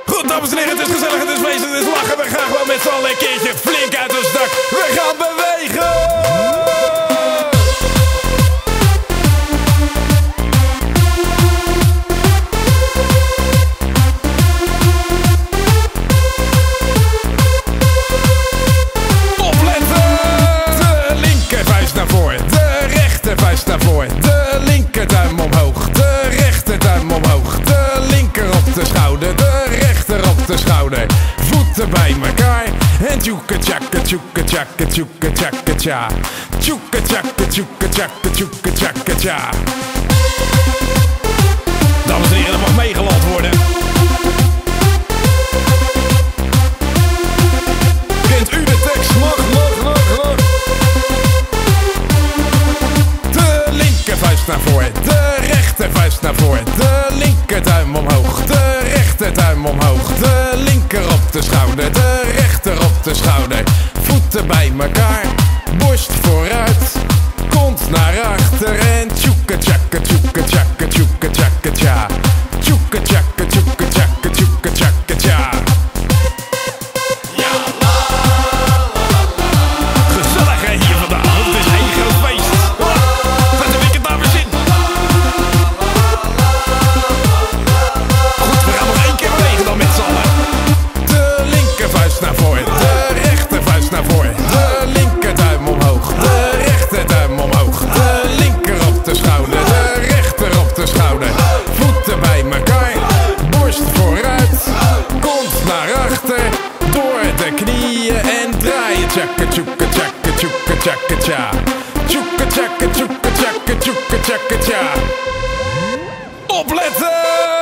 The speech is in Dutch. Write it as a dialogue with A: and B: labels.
A: Goed, dames en heren, het is gezellig, het is feest, het is lachen. We gaan gewoon met z'n allen een keertje flink uit ons dak. We gaan bewegen! De linkerduim omhoog, de rechterduim omhoog. De linker op de schouder, de rechter op de schouder. Voeten bij elkaar en tjoeke tjakke tjoeke tjakke tjoeke tjakke tja. Tjoeke tjakke tjoeke tjakke tjoeke tjakke tja. Dames en heren, er mag meegeland worden. Kent u de tekst? Mag. Vuist naar voren, de rechtervuist naar voren. De linkerduim omhoog, de rechterduim omhoog. De linker op de schouder, de rechter op de schouder. Voeten bij elkaar, borst vooruit, kont naar achter. En tjoeke tjakke tjoeke tjakke tjoeke tjakke tja. Tjoeke tjakke tjoeke tjakke tjoeke tjakke tja. Gezellig hè hier vandaag, het is één groot feest. Naar voren, de rechtervuist naar voren. De linkerduim omhoog, de rechterduim omhoog. De linker op de schouder, de rechter op de schouder. Voeten bij elkaar, borst vooruit, kont naar achter. Door de knieën en draaien. Tjakke tjoeke tjakke tjoeke tjakke tja. Tjoeke tjakke tjoeke tjakke tjoeke tjakke tja. Opletten!